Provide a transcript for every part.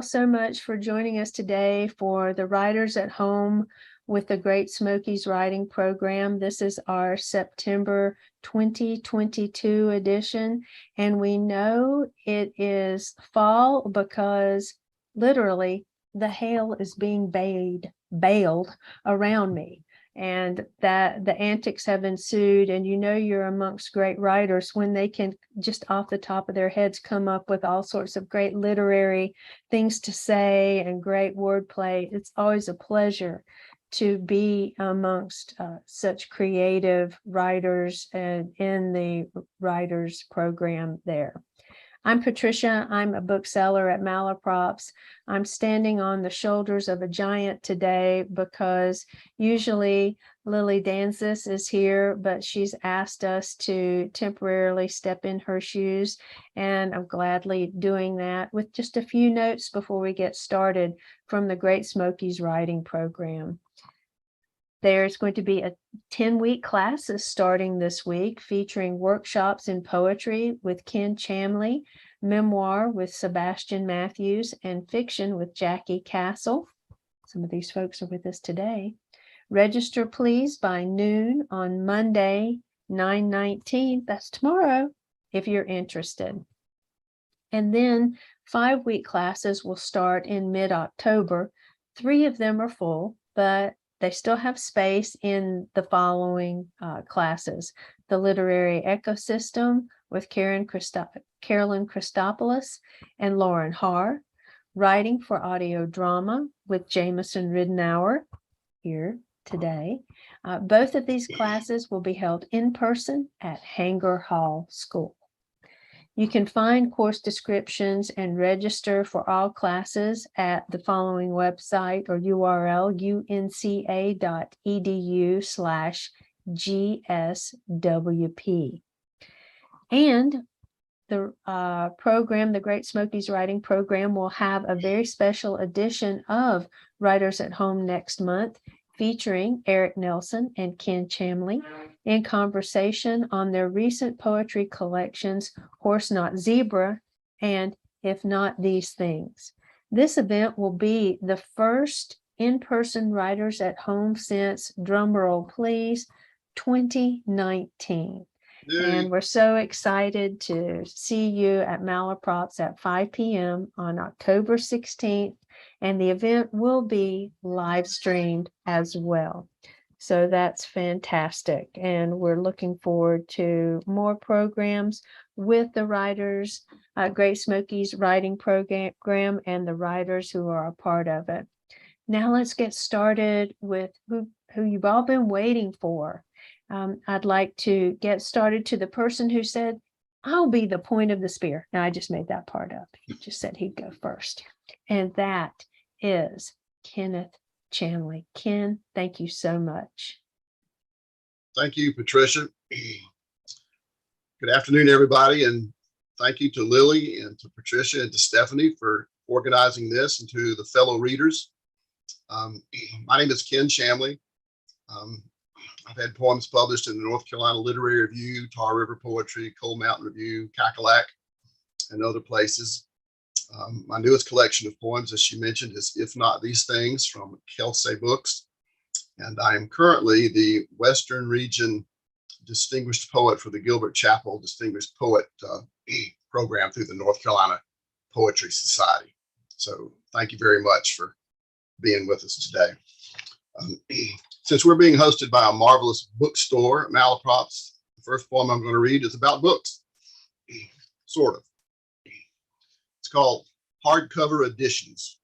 so much for joining us today for the Writers at Home with the Great Smokies Writing Program. This is our September 2022 edition, and we know it is fall because literally the hail is being baled around me. And that the antics have ensued, and you know you're amongst great writers when they can just off the top of their heads come up with all sorts of great literary things to say and great wordplay. It's always a pleasure to be amongst such creative writers and in the writers program there. I'm Patricia. I'm a bookseller at Malaprops. I'm standing on the shoulders of a giant today because usually Lily Danzis is here, but she's asked us to temporarily step in her shoes, and I'm gladly doing that with just a few notes before we get started from the Great Smokies Writing Program. There's going to be a 10-week classes starting this week featuring workshops in poetry with Ken Chamlee, memoir with Sebastian Matthews, and fiction with Jacqui Castle. Some of these folks are with us today. Register, please, by noon on Monday, 9/19. That's tomorrow, if you're interested. And then 5-week classes will start in mid-October. 3 of them are full, but they still have space in the following classes: the Literary Ecosystem with Carolyn Christopoulos and Lauren Haar, Writing for Audio Drama with Jamieson Ridenhour, here today. Both of these classes will be held in person at Hanger Hall School. You can find course descriptions and register for all classes at the following website or URL, unca.edu/GSWP. And the program, the Great Smokies Writing Program, will have a very special edition of Writers at Home next month, featuring Eric Nelson and Ken Chamlee in conversation on their recent poetry collections, Horse Not Zebra and If Not These Things. This event will be the first in-person Writers at Home since, drumroll please, 2019. Yay. And we're so excited to see you at Malaprops at 5 p.m. on October 16th. And the event will be live streamed as well. So that's fantastic. And we're looking forward to more programs with the writers, Great Smokies Writing Program, and the writers who are a part of it. Now let's get started with who you've all been waiting for. I'd like to get started to the person who said, I'll be the point of the spear. Now, I just made that part up. He just said he'd go first. And that is Kenneth Chamlee. Ken, thank you so much. Thank you, Patricia. Good afternoon, everybody. And thank you to Lily and to Patricia and to Stephanie for organizing this, and to the fellow readers. My name is Ken Chamlee. I've had poems published in the North Carolina Literary Review, Tar River Poetry, Cold Mountain Review, Cackalack, and other places. My newest collection of poems, as she mentioned, is If Not These Things from Kelsey Books. And I am currently the Western Region Distinguished Poet for the Gilbert Chapel Distinguished Poet Program through the North Carolina Poetry Society. So thank you very much for being with us today. Since we're being hosted by a marvelous bookstore, Malaprops, the first poem I'm going to read is about books, sort of. It's called Hardcover Editions.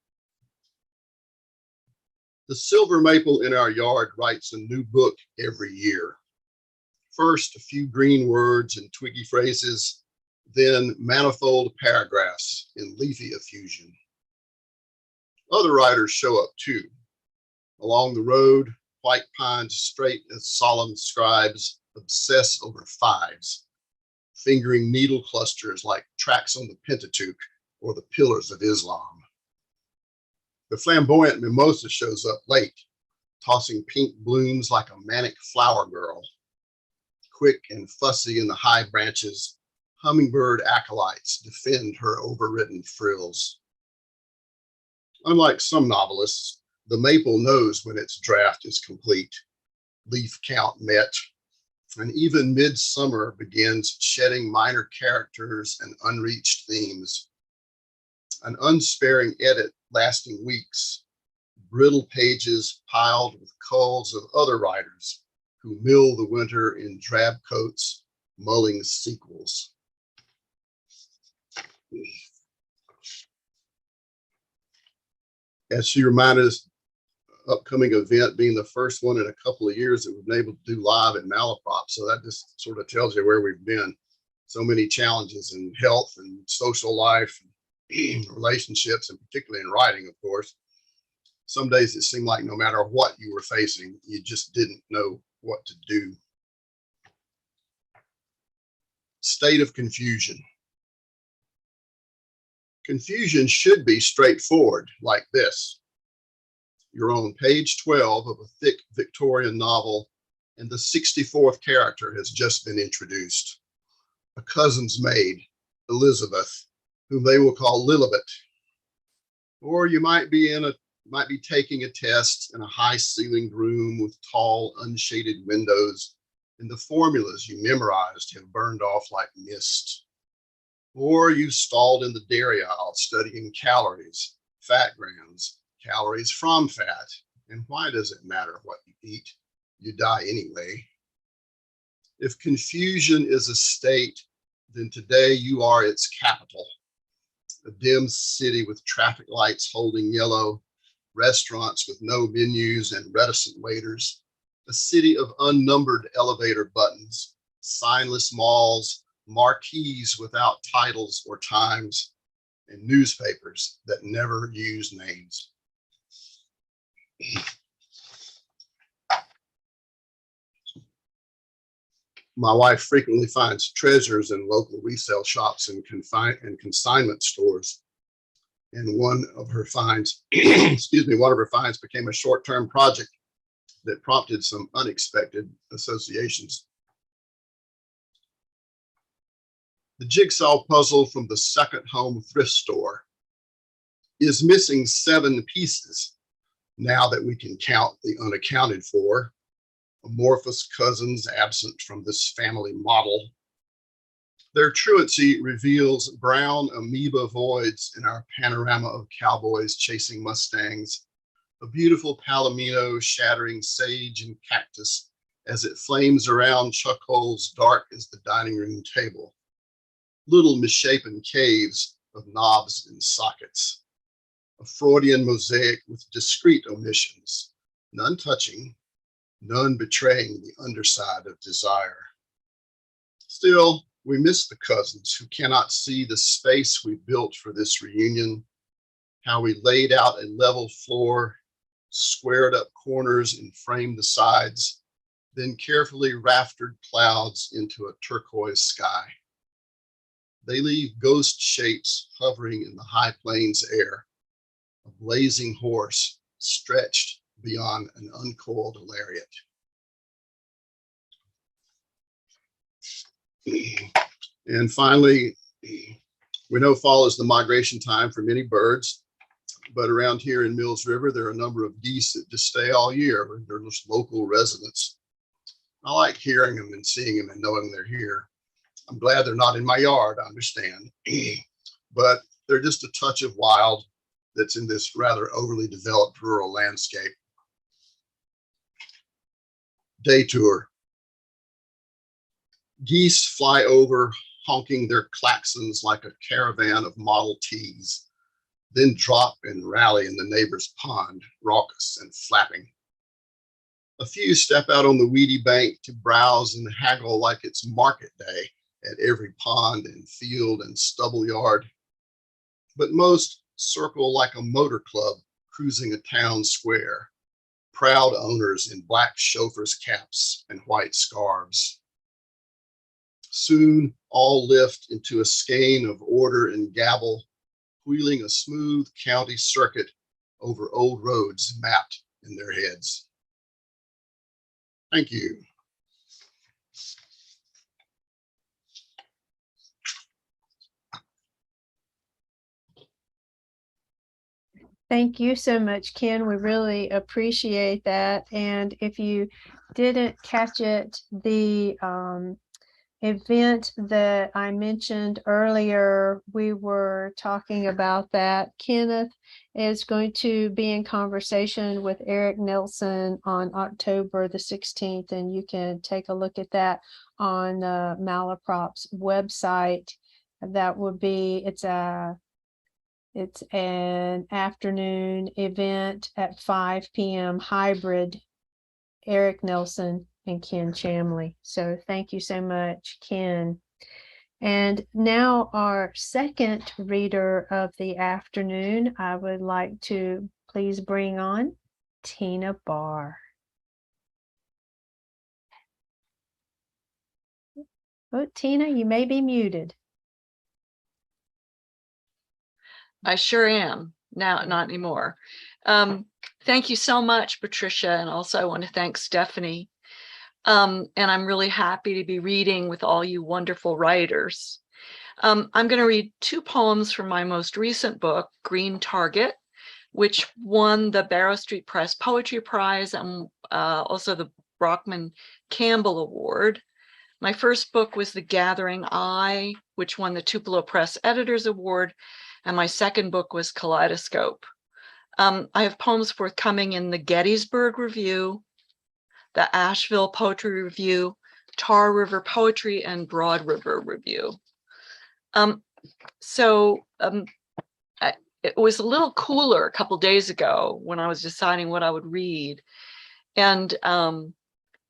The silver maple in our yard writes a new book every year. First, a few green words and twiggy phrases, then manifold paragraphs in leafy effusion. Other writers show up too. Along the road, white pines straight as solemn scribes obsess over fives, fingering needle clusters like tracks on the Pentateuch or the pillars of Islam. The flamboyant mimosa shows up late, tossing pink blooms like a manic flower girl. Quick and fussy in the high branches, hummingbird acolytes defend her overwritten frills. Unlike some novelists, the maple knows when its draft is complete, leaf count met, and even midsummer begins shedding minor characters and unreached themes. An unsparing edit lasting weeks, brittle pages piled with culls of other writers who mill the winter in drab coats, mulling sequels. As she reminded us, upcoming event being the first one in a couple of years that we've been able to do live at Malaprop. So that just sort of tells you where we've been. So many challenges in health and social life, and relationships, and particularly in writing, of course. Some days it seemed like no matter what you were facing, you just didn't know what to do. State of confusion. Confusion should be straightforward, like this. You're on page 12 of a thick Victorian novel, and the 64th character has just been introduced. A cousin's maid, Elizabeth, whom they will call Lilibet. Or you might be taking a test in a high-ceilinged room with tall, unshaded windows, and the formulas you memorized have burned off like mist. Or you stalled in the dairy aisle studying calories, fat grams, calories from fat, and why does it matter what you eat? You die anyway. If confusion is a state, then today you are its capital. A dim city with traffic lights holding yellow, restaurants with no menus and reticent waiters, a city of unnumbered elevator buttons, signless malls, marquees without titles or times, and newspapers that never use names. My wife frequently finds treasures in local resale shops and consignment stores. And one of her finds, one of her finds became a short-term project that prompted some unexpected associations. The jigsaw puzzle from the second home thrift store is missing 7 pieces now that we can count the unaccounted for. Amorphous cousins absent from this family model. Their truancy reveals brown amoeba voids in our panorama of cowboys chasing Mustangs, a beautiful palomino shattering sage and cactus as it flames around chuck holes dark as the dining room table. Little misshapen caves of knobs and sockets. A Freudian mosaic with discrete omissions, none touching, none betraying the underside of desire. Still, we miss the cousins who cannot see the space we built for this reunion, how we laid out a level floor, squared up corners and framed the sides, then carefully raftered clouds into a turquoise sky. They leave ghost shapes hovering in the high plains air, a blazing horse stretched beyond an uncoiled lariat. And finally, we know fall is the migration time for many birds, but around here in Mills River, there are a number of geese that just stay all year. They're just local residents. I like hearing them and seeing them and knowing they're here. I'm glad they're not in my yard, I understand, but they're just a touch of wild that's in this rather overly developed rural landscape. Day tour. Geese fly over, honking their klaxons like a caravan of Model Ts, then drop and rally in the neighbor's pond, raucous and flapping. A few step out on the weedy bank to browse and haggle like it's market day at every pond and field and stubble yard. But most circle like a motor club cruising a town square, proud owners in black chauffeurs' caps and white scarves. Soon all lift into a skein of order and gabble, wheeling a smooth county circuit over old roads mapped in their heads. Thank you. Thank you so much, Ken. We really appreciate that. And if you didn't catch it, the event that I mentioned earlier, we were talking about that. Kenneth is going to be in conversation with Eric Nelson on October the 16th, and you can take a look at that on Malaprop's website. That would be, it's an afternoon event at 5 p.m. hybrid. Eric Nelson and Ken Chamlee. So thank you so much, Ken. And now our second reader of the afternoon, I would like to please bring on Tina Barr. Oh, Tina, you may be muted. I sure am. Now, not anymore. Thank you so much, Patricia. And also I want to thank Stephanie. And I'm really happy to be reading with all you wonderful writers. I'm going to read two poems from my most recent book, Green Target, which won the Barrow Street Press Poetry Prize and also the Brockman Campbell Award. My first book was The Gathering Eye, which won the Tupelo Press Editors Award, and my second book was Kaleidoscope. I have poems forthcoming in the Gettysburg Review, the Asheville Poetry Review, Tar River Poetry, and Broad River Review. It was a little cooler a couple days ago when I was deciding what I would read. And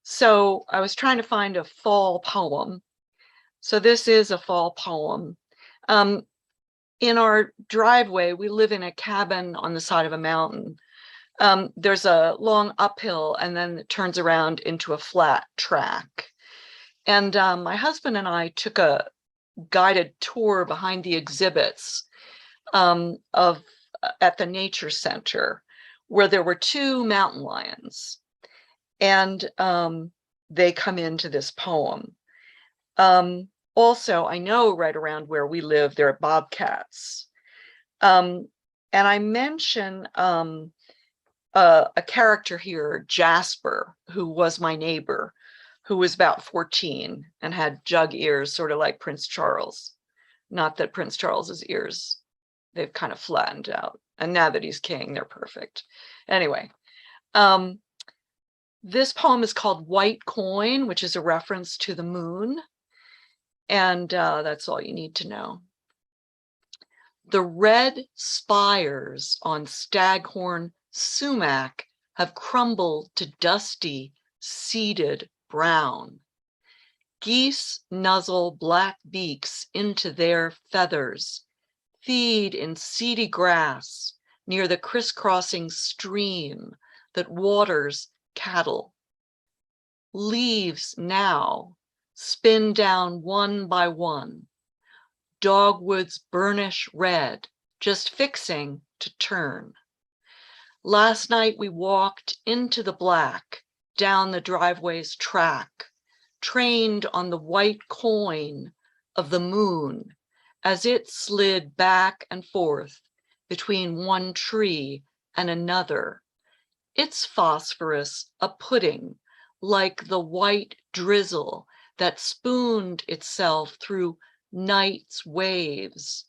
so I was trying to find a fall poem. So this is a fall poem. In our driveway, we live in a cabin on the side of a mountain. There's a long uphill and then it turns around into a flat track. And my husband and I took a guided tour behind the exhibits at the Nature Center, where there were two mountain lions. And they come into this poem. Also, I know right around where we live, there are bobcats. And I mention a character here, Jasper, who was my neighbor, who was about 14 and had jug ears, sort of like Prince Charles. Not that Prince Charles's ears, they've kind of flattened out. And now that he's king, they're perfect. Anyway, this poem is called White Coin, which is a reference to the moon. And that's all you need to know. The red spires on Staghorn sumac have crumbled to dusty, seeded brown. Geese nuzzle black beaks into their feathers, feed in seedy grass near the crisscrossing stream that waters cattle. Leaves now spin down one by one, dogwoods burnish red, just fixing to turn. Last night we walked into the black, down the driveway's track, trained on the white coin of the moon as it slid back and forth between one tree and another, its phosphorus a pudding like the white drizzle that spooned itself through night's waves.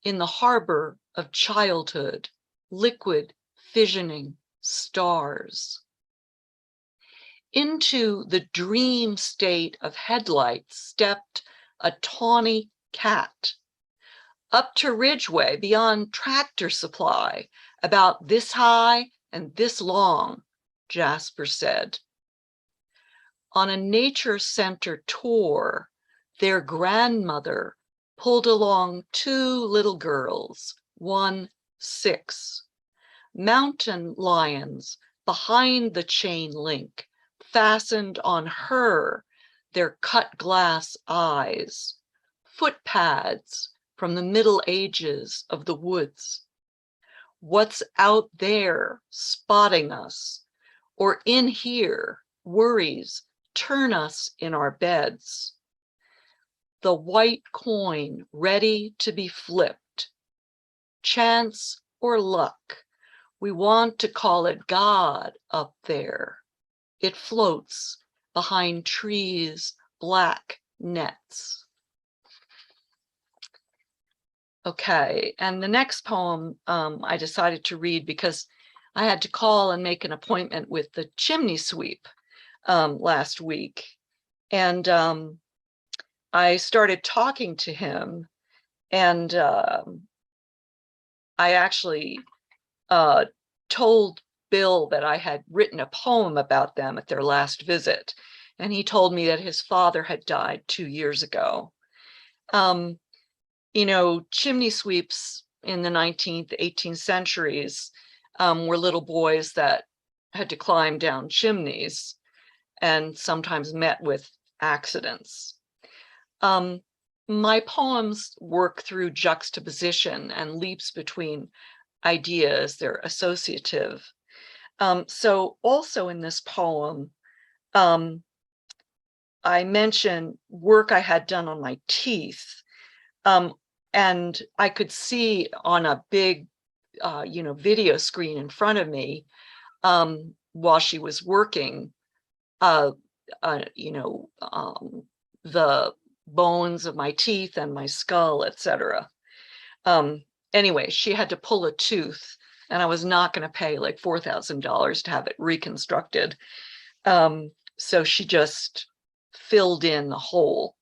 In the harbor of childhood, liquid fissioning stars. Into the dream state of headlights stepped a tawny cat. Up to Ridgeway beyond Tractor Supply, about this high and this long, Jasper said. On a nature center tour, their grandmother pulled along two little girls, 1, 6. Mountain lions behind the chain link fastened on her their cut glass eyes, footpads from the Middle Ages of the woods. What's out there spotting us, or in here worries turn us in our beds. The white coin ready to be flipped. Chance or luck We want to call it God up there. It floats behind trees, black nets. Okay, and the next poem I decided to read because I had to call and make an appointment with the chimney sweep last week. And I started talking to him, and I actually told Bill that I had written a poem about them at their last visit. And he told me that his father had died 2 years ago. You know, chimney sweeps in the 19th, 18th centuries were little boys that had to climb down chimneys and sometimes met with accidents. My poems work through juxtaposition and leaps between ideas. They're associative. So also in this poem, I mention work I had done on my teeth. And I could see on a big, video screen in front of me while she was working, the bones of my teeth and my skull, etc. Anyway, she had to pull a tooth, and I was not going to pay like $4,000 to have it reconstructed. So she just filled in the hole.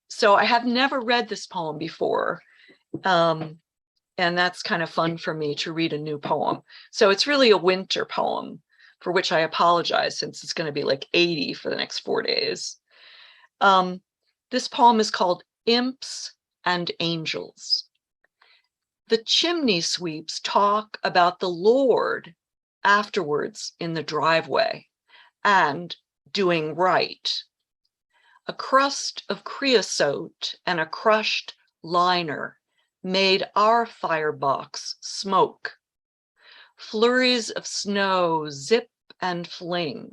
So I have never read this poem before. And that's kind of fun for me to read a new poem. So it's really a winter poem, for which I apologize since it's going to be like 80 for the next 4 days. This poem is called Imps and Angels. The chimney sweeps talk about the Lord afterwards in the driveway and doing right. A crust of creosote and a crushed liner made our firebox smoke. Flurries of snow zip and fling.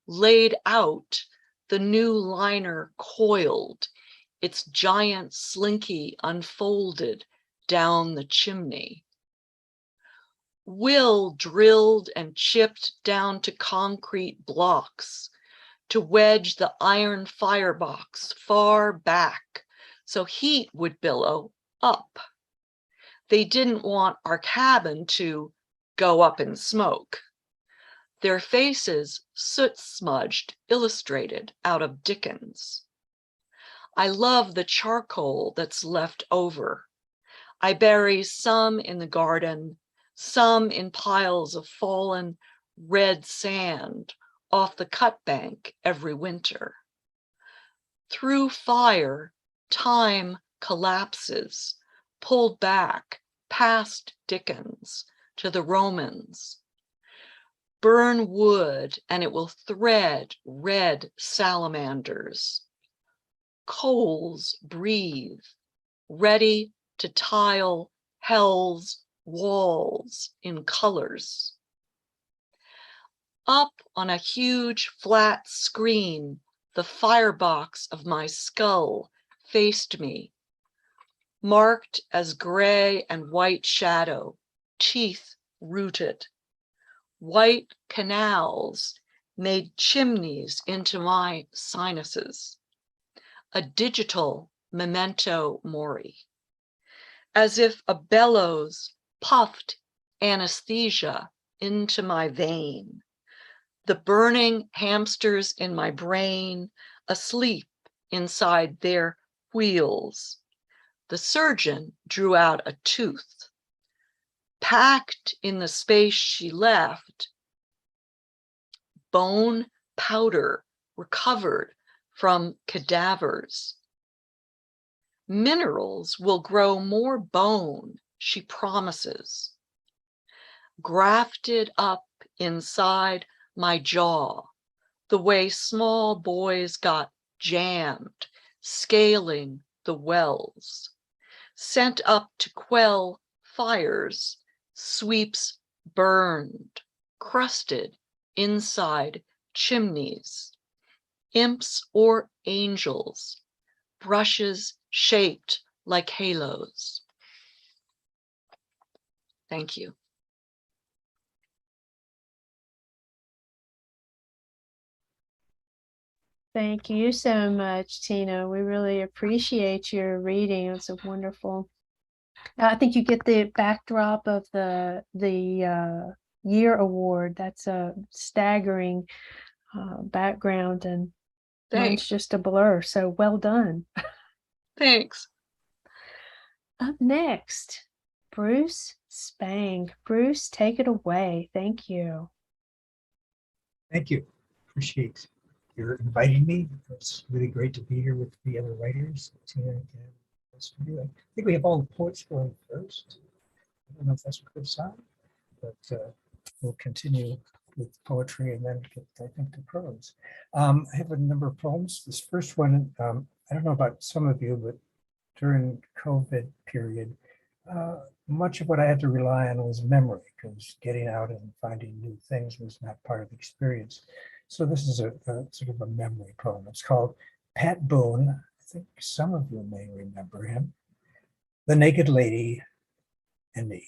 Laid out, the new liner coiled, its giant slinky unfolded down the chimney. Will drilled and chipped down to concrete blocks to wedge the iron firebox far back so heat would billow up. They didn't want our cabin to go up in smoke. Their faces soot-smudged, illustrated out of Dickens. I love the charcoal that's left over. I bury some in the garden, some in piles of fallen red sand off the cut bank every winter. Through fire, time collapses, pulled back past Dickens to the Romans. Burn wood and it will thread red salamanders. Coals breathe, ready to tile hell's walls in colors. Up on a huge flat screen, the firebox of my skull faced me, marked as gray and white shadow, teeth rooted. White canals made chimneys into my sinuses. A digital memento mori. As if a bellows puffed anesthesia into my vein. The burning hamsters in my brain, asleep inside their wheels. The surgeon drew out a tooth. Packed in the space she left, bone powder recovered from cadavers. Minerals will grow more bone, she promises. Grafted up inside my jaw, the way small boys got jammed, scaling the wells. Sent up to quell fires, sweeps burned, crusted inside chimneys. Imps or angels, brushes shaped like halos. Thank you. Thank you so much, Tina. We really appreciate your reading. It's a wonderful. I think you get the backdrop of the year award. That's a staggering background, and mine's Thanks. just a blur. So well done. Thanks. Up next, Bruce Spang. Bruce, take it away. Thank you. Thank you. Appreciate your inviting me. It's really great to be here with the other writers, Tina and Ken. I think we have all the poets going first. I don't know if that's a good sign, but we'll continue with poetry and then get, I think, to prose. I have a number of poems. This first one, I don't know about some of you, but during COVID period, much of what I had to rely on was memory, because getting out and finding new things was not part of the experience. So this is a sort of a memory poem. It's called Pat Boone. I think some of you may remember him. The Naked Lady and Me.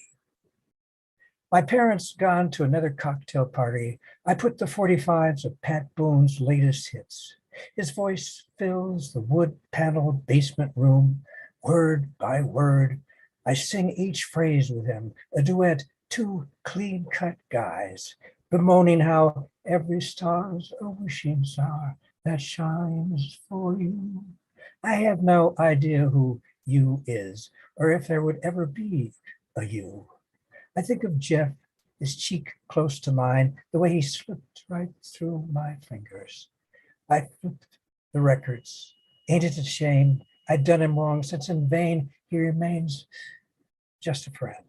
My parents gone to another cocktail party. I put the 45s of Pat Boone's latest hits. His voice fills the wood-paneled basement room, word by word. I sing each phrase with him, a duet, two clean-cut guys, bemoaning how every star's a wishing star that shines for you. I have no idea who you is, or if there would ever be a you. I think of Jeff, his cheek close to mine, the way he slipped right through my fingers. I flipped the records. Ain't it a shame? I'd done him wrong, since in vain he remains just a friend.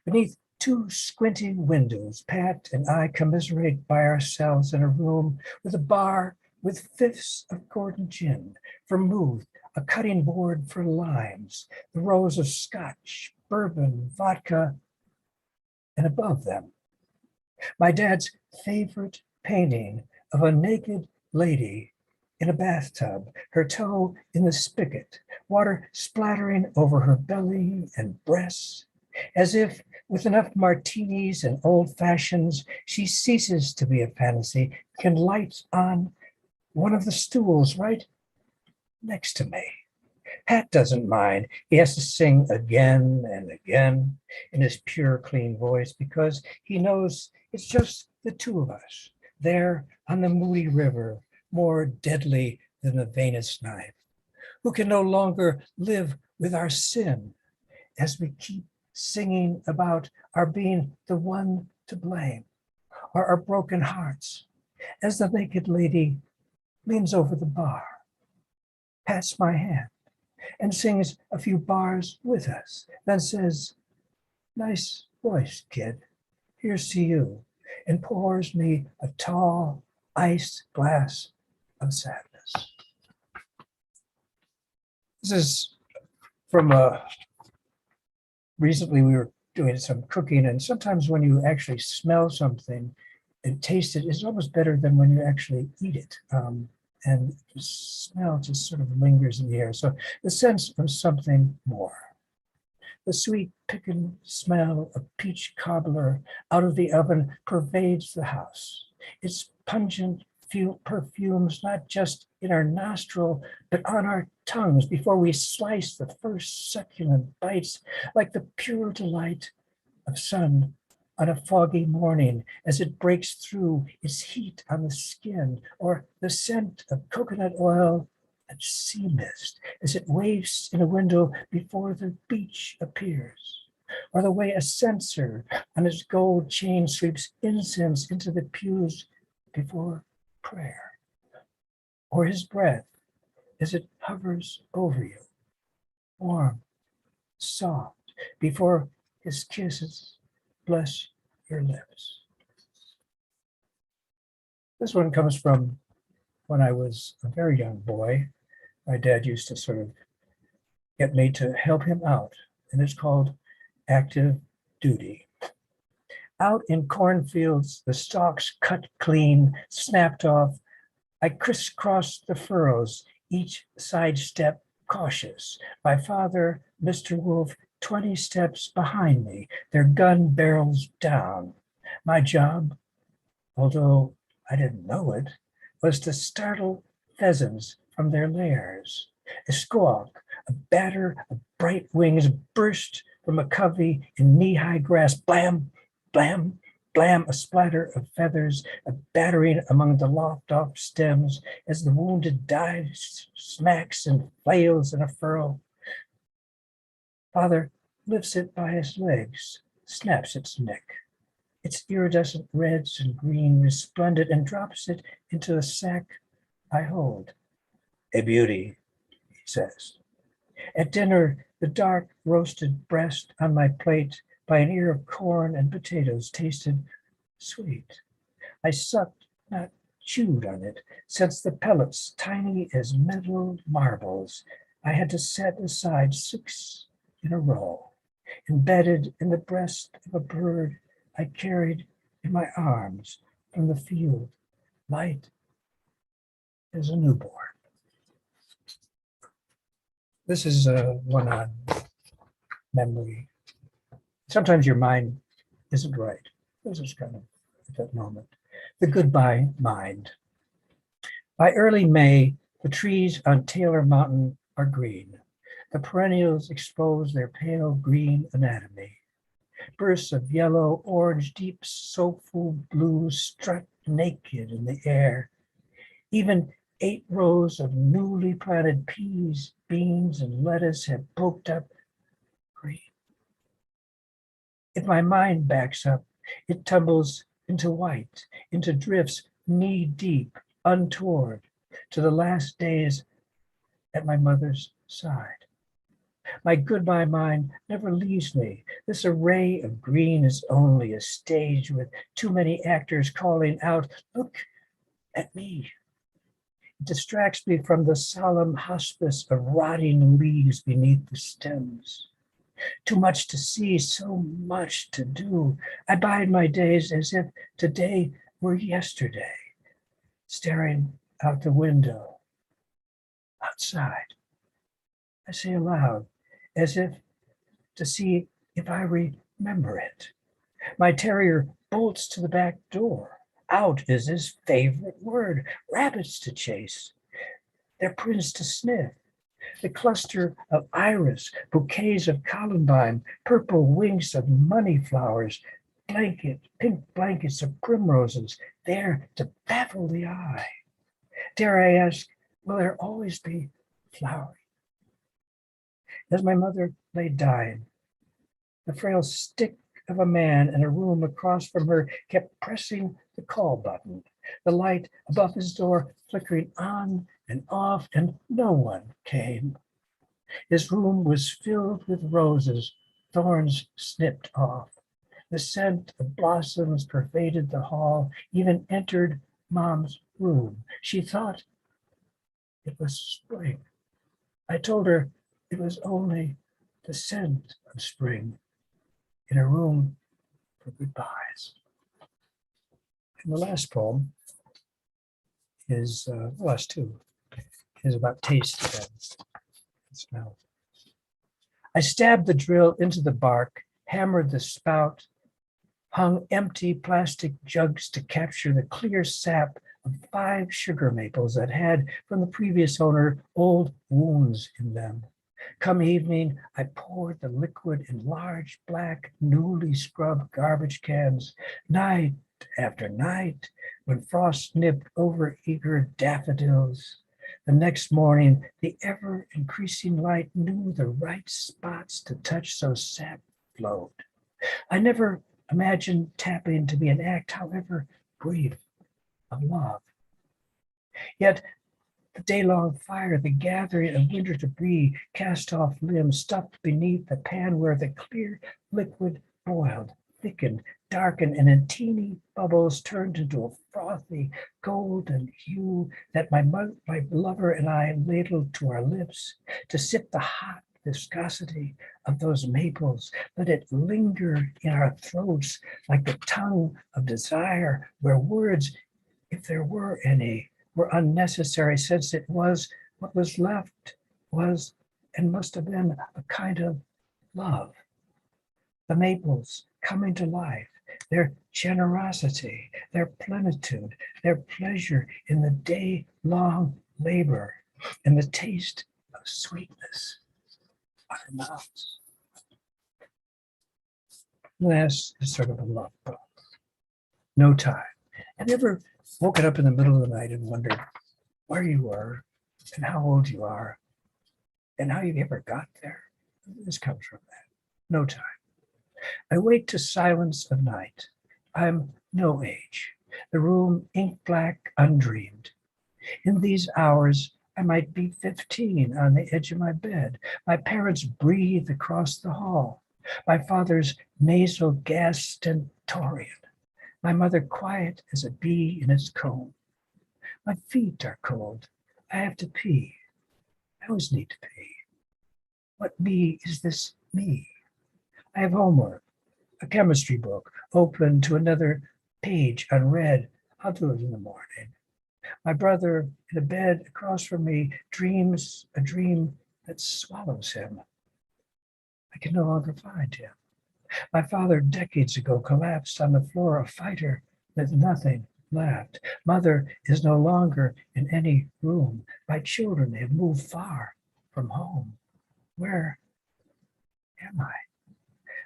Beneath two squinty windows, Pat and I commiserate by ourselves in a room with a bar with fifths of Gordon gin, vermouth, a cutting board for limes, the rows of scotch, bourbon, vodka, and above them, my dad's favorite painting of a naked lady in a bathtub, her toe in the spigot, water splattering over her belly and breasts, as if with enough martinis and old fashions, she ceases to be a fantasy, can light on one of the stools right next to me. Pat doesn't mind. He has to sing again and again in his pure, clean voice because he knows it's just the two of us there on the moody river, more deadly than the vainest knife, who can no longer live with our sin as we keep singing about our being the one to blame, or our broken hearts, as the naked lady leans over the bar, pats my hand, and sings a few bars with us, then says, "Nice voice, kid. Here's to you," and pours me a tall, iced glass of sadness. This is from recently we were doing some cooking, and sometimes when you actually smell something and taste it, it's almost better than when you actually eat it. And the smell just sort of lingers in the air. So the sense of something more. The sweet pickin' smell of peach cobbler out of the oven pervades the house. Its pungent perfumes not just in our nostril, but on our tongues before we slice the first succulent bites, like the pure delight of sun on a foggy morning as it breaks through its heat on the skin, or the scent of coconut oil and sea mist as it waves in a window before the beach appears, or the way a censer on its gold chain sweeps incense into the pews before prayer, or his breath as it hovers over you, warm, soft, before his kisses bless your lips. This one comes from when I was a very young boy. My dad used to sort of get me to help him out, and it's called Active Duty. Out in cornfields, the stalks cut clean, snapped off. I crisscrossed the furrows, each side step cautious. My father, Mr. Wolf, 20 steps behind me, their gun barrels down. My job, although I didn't know it, was to startle pheasants from their lairs. A squawk, a batter of bright wings burst from a covey in knee-high grass. Blam, blam, blam, a splatter of feathers, a battering among the lopped-off stems as the wounded dives, smacks, and flails in a furrow. Father lifts it by his legs, snaps its neck, its iridescent reds and green resplendent, and drops it into the sack I hold. A beauty, he says. At dinner, the dark roasted breast on my plate by an ear of corn and potatoes tasted sweet. I sucked, not chewed on it, since the pellets, tiny as metal marbles, I had to set aside 6 in a row, embedded in the breast of a bird I carried in my arms from the field, light as a newborn. This is one on memory. Sometimes your mind isn't right. This is kind of at that moment. The goodbye mind. By early May, the trees on Taylor Mountain are green. The perennials expose their pale green anatomy. Bursts of yellow, orange, deep, soulful blue strut naked in the air. Even 8 rows of newly planted peas, beans, and lettuce have poked up green. If my mind backs up, it tumbles into white, into drifts knee-deep, untoward, to the last days at my mother's side. My goodbye mind never leaves me. This array of green is only a stage with too many actors calling out, "Look at me." It distracts me from the solemn hospice of rotting leaves beneath the stems. Too much to see, so much to do. I bide my days as if today were yesterday, staring out the window. Outside, I say aloud, as if to see if I remember it. My terrier bolts to the back door. Out is his favorite word. Rabbits to chase, their prints to sniff. The cluster of iris, bouquets of columbine, purple wings of money flowers, pink blankets of primroses, there to baffle the eye. Dare I ask, will there always be flowering? As my mother lay dying, the frail stick of a man in a room across from her kept pressing the call button, the light above his door flickering on and off, and no one came. His room was filled with roses, thorns snipped off. The scent of blossoms pervaded the hall, even entered Mom's room. She thought it was spring. I told her it was only the scent of spring in a room for goodbyes. And the last poem is, the last 2, is about taste and smell. I stabbed the drill into the bark, hammered the spout, hung empty plastic jugs to capture the clear sap of 5 sugar maples that had, from the previous owner, old wounds in them. Come evening, I poured the liquid in large, black, newly scrubbed garbage cans. Night after night, when frost nipped over-eager daffodils. The next morning, the ever-increasing light knew the right spots to touch so sap flowed. I never imagined tapping to be an act, however brief, of love. Yet the day-long fire, the gathering of winter debris, cast-off limbs stuffed beneath the pan where the clear liquid boiled, thickened, darkened, and in teeny bubbles turned into a frothy golden hue that my lover and I ladled to our lips to sip the hot viscosity of those maples. Let it linger in our throats like the tongue of desire, where words, if there were any, were unnecessary, since it was what was left, was and must have been a kind of love. The maples coming to life, their generosity, their plenitude, their pleasure in the day-long labor, and the taste of sweetness on our mouths. This is sort of a love book. No time. Have you ever woken up in the middle of the night and wondered where you were and how old you are and how you ever got there? This comes from that. No time. I wake to silence of night. I'm no age. The room ink black, undreamed. In these hours, I might be 15 on the edge of my bed. My parents breathe across the hall. My father's nasal gas stentorian. My mother quiet as a bee in its comb. My feet are cold. I have to pee. I always need to pee. What me is this me? I have homework, a chemistry book, open to another page unread. I'll do it in the morning. My brother in a bed across from me dreams a dream that swallows him. I can no longer find him. My father decades ago collapsed on the floor, a fighter with nothing left. Mother is no longer in any room. My children have moved far from home. Where am I?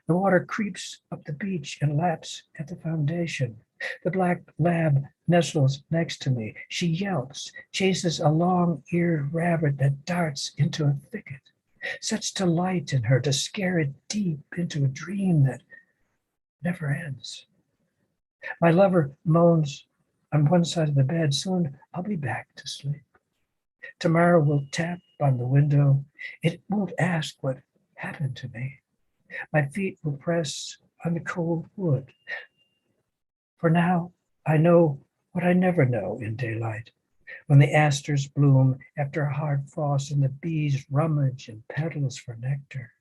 The water creeps up the beach and laps at the foundation. The black lab nestles next to me. She yelps, chases a long-eared rabbit that darts into a thicket. Such delight in her to scare it deep into a dream that never ends. My lover moans on one side of the bed. Soon I'll be back to sleep. Tomorrow will tap on the window. It won't ask what happened to me. My feet will press on the cold wood. For now, I know what I never know in daylight. When the asters bloom after a hard frost and the bees rummage in petals for nectar.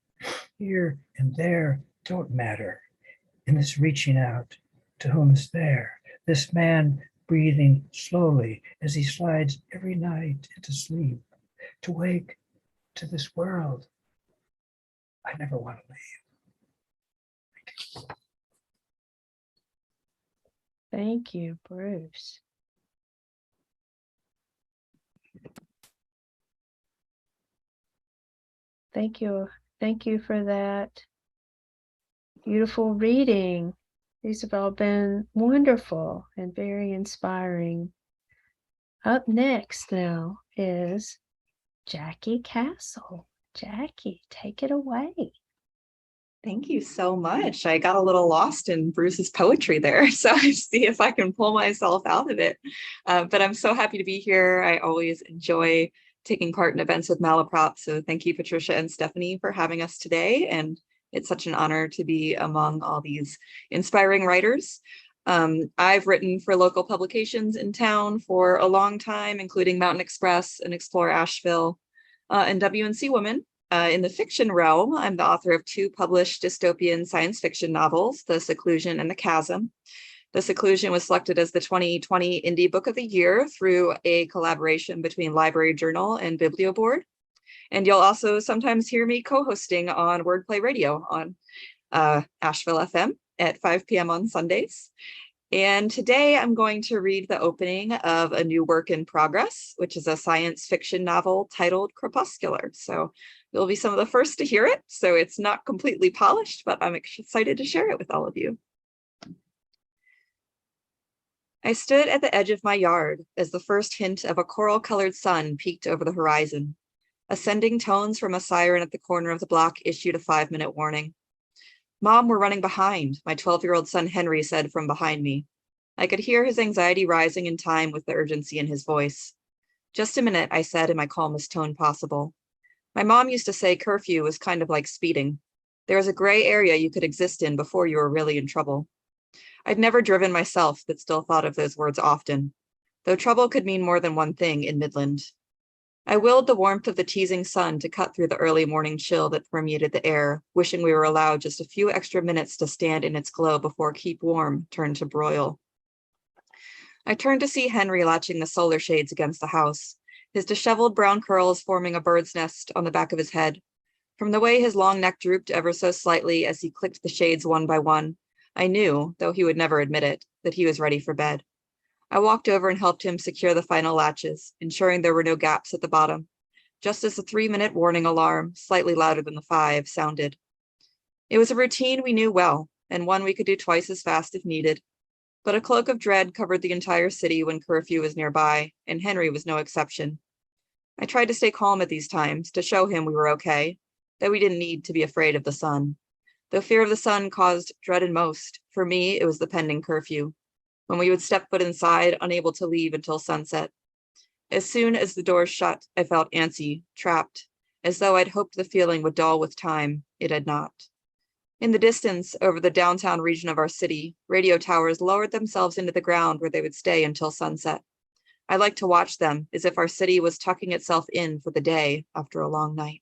Here and there don't matter. In this reaching out, to whom is there? This man breathing slowly as he slides every night into sleep, to wake to this world I never want to leave. Thank you, Bruce. Thank you. Thank you for that beautiful reading. These have all been wonderful and very inspiring. Up next now is Jacqui Castle. Jacqui, take it away. Thank you so much. I got a little lost in Bruce's poetry there, so I see if I can pull myself out of it. But I'm so happy to be here. I always enjoy taking part in events with Malaprop. So thank you, Patricia and Stephanie, for having us today. And it's such an honor to be among all these inspiring writers. I've written for local publications in town for a long time, including Mountain Express and Explore Asheville and WNC Woman. In the fiction realm, I'm the author of 2 published dystopian science fiction novels, The Seclusion and The Chasm. The Seclusion was selected as the 2020 Indie Book of the Year through a collaboration between Library Journal and Biblioboard. And you'll also sometimes hear me co-hosting on Wordplay Radio on Asheville FM at 5 p.m. on Sundays. And today I'm going to read the opening of a new work in progress, which is a science fiction novel titled Crepuscular. So you'll be some of the first to hear it. So it's not completely polished, but I'm excited to share it with all of you. I stood at the edge of my yard as the first hint of a coral-colored sun peeked over the horizon. Ascending tones from a siren at the corner of the block issued a 5-minute warning. Mom, we're running behind, my 12-year-old son Henry said from behind me. I could hear his anxiety rising in time with the urgency in his voice. Just a minute, I said in my calmest tone possible. My mom used to say curfew was kind of like speeding. There was a gray area you could exist in before you were really in trouble. I'd never driven myself, but still thought of those words often, though trouble could mean more than one thing in Midland. I willed the warmth of the teasing sun to cut through the early morning chill that permeated the air, wishing we were allowed just a few extra minutes to stand in its glow before keep warm turned to broil. I turned to see Henry latching the solar shades against the house, his disheveled brown curls forming a bird's nest on the back of his head. From the way his long neck drooped ever so slightly as he clicked the shades one by one, I knew, though he would never admit it, that he was ready for bed. I walked over and helped him secure the final latches, ensuring there were no gaps at the bottom, just as the 3-minute warning alarm, slightly louder than the 5, sounded. It was a routine we knew well, and one we could do twice as fast if needed. But a cloak of dread covered the entire city when curfew was nearby, and Henry was no exception. I tried to stay calm at these times, to show him we were okay, that we didn't need to be afraid of the sun. Though fear of the sun caused dread in most, for me it was the pending curfew, when we would step foot inside, unable to leave until sunset. As soon as the doors shut, I felt antsy, trapped, as though I'd hoped the feeling would dull with time. It had not. In the distance, over the downtown region of our city, radio towers lowered themselves into the ground where they would stay until sunset. I liked to watch them, as if our city was tucking itself in for the day after a long night.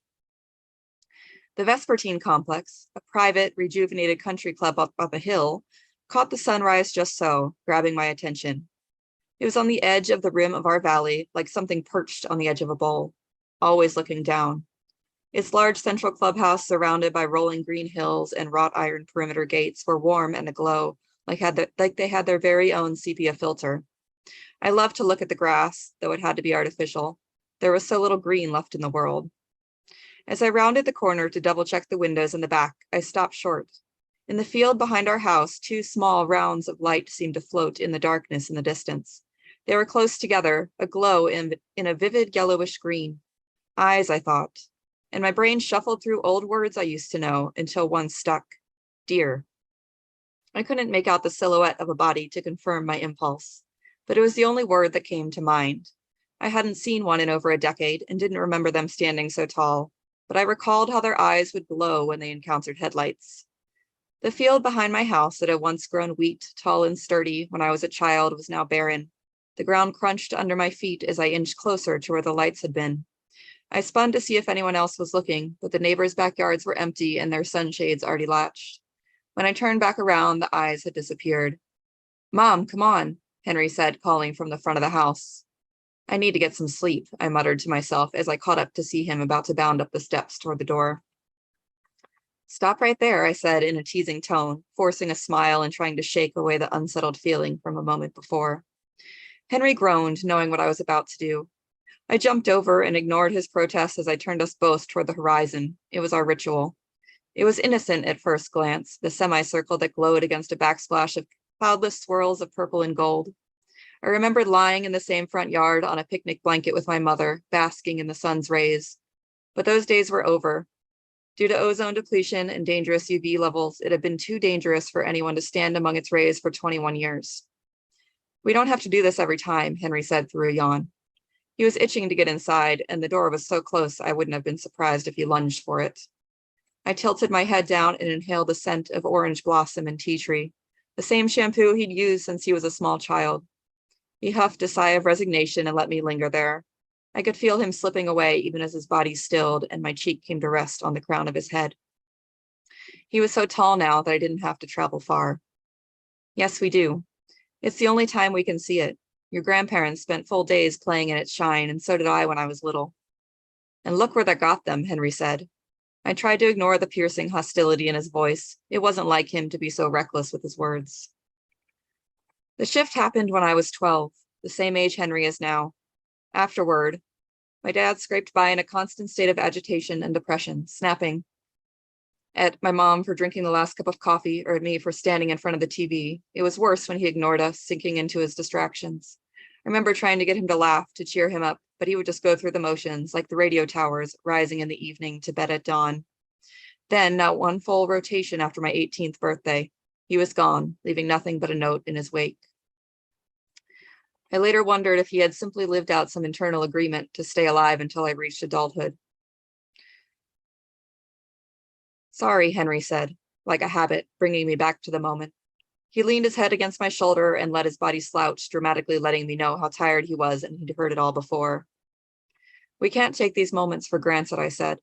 The Vespertine complex, a private, rejuvenated country club up a hill, caught the sunrise just so, grabbing my attention. It was on the edge of the rim of our valley, like something perched on the edge of a bowl, always looking down. Its large central clubhouse, surrounded by rolling green hills and wrought iron perimeter gates, were warm and aglow, like they had their very own sepia filter. I loved to look at the grass, though it had to be artificial. There was so little green left in the world. As I rounded the corner to double-check the windows in the back, I stopped short. In the field behind our house, 2 small rounds of light seemed to float in the darkness in the distance. They were close together, aglow in a vivid yellowish green. Eyes, I thought, and my brain shuffled through old words I used to know until one stuck. Deer. I couldn't make out the silhouette of a body to confirm my impulse, but it was the only word that came to mind. I hadn't seen one in over a decade and didn't remember them standing so tall, but I recalled how their eyes would glow when they encountered headlights. The field behind my house that had once grown wheat, tall and sturdy when I was a child, was now barren. The ground crunched under my feet as I inched closer to where the lights had been. I spun to see if anyone else was looking, but the neighbors' backyards were empty and their sunshades already latched. When I turned back around, the eyes had disappeared. "Mom, come on," Henry said, calling from the front of the house. "I need to get some sleep," I muttered to myself as I caught up to see him about to bound up the steps toward the door. "Stop right there," I said in a teasing tone, forcing a smile and trying to shake away the unsettled feeling from a moment before. Henry groaned, knowing what I was about to do. I jumped over and ignored his protest as I turned us both toward the horizon. It was our ritual. It was innocent at first glance, the semicircle that glowed against a backsplash of cloudless swirls of purple and gold. I remembered lying in the same front yard on a picnic blanket with my mother, basking in the sun's rays. But those days were over. Due to ozone depletion and dangerous UV levels, it had been too dangerous for anyone to stand among its rays for 21 years. "We don't have to do this every time," Henry said through a yawn. He was itching to get inside, and the door was so close I wouldn't have been surprised if he lunged for it. I tilted my head down and inhaled the scent of orange blossom and tea tree, the same shampoo he'd used since he was a small child. He huffed a sigh of resignation and let me linger there. I could feel him slipping away even as his body stilled and my cheek came to rest on the crown of his head. He was so tall now that I didn't have to travel far. "Yes, we do. It's the only time we can see it. Your grandparents spent full days playing in its shine, and so did I when I was little." "And look where that got them," Henry said. I tried to ignore the piercing hostility in his voice. It wasn't like him to be so reckless with his words. The shift happened when I was 12, the same age Henry is now. Afterward, my dad scraped by in a constant state of agitation and depression, snapping at my mom for drinking the last cup of coffee or at me for standing in front of the TV. It was worse when he ignored us, sinking into his distractions. I remember trying to get him to laugh, to cheer him up, but he would just go through the motions, like the radio towers, rising in the evening to bed at dawn. Then, not one full rotation after my 18th birthday, he was gone, leaving nothing but a note in his wake. I later wondered if he had simply lived out some internal agreement to stay alive until I reached adulthood. "Sorry," Henry said, like a habit, bringing me back to the moment. He leaned his head against my shoulder and let his body slouch, dramatically letting me know how tired he was and he'd heard it all before. "We can't take these moments for granted," I said,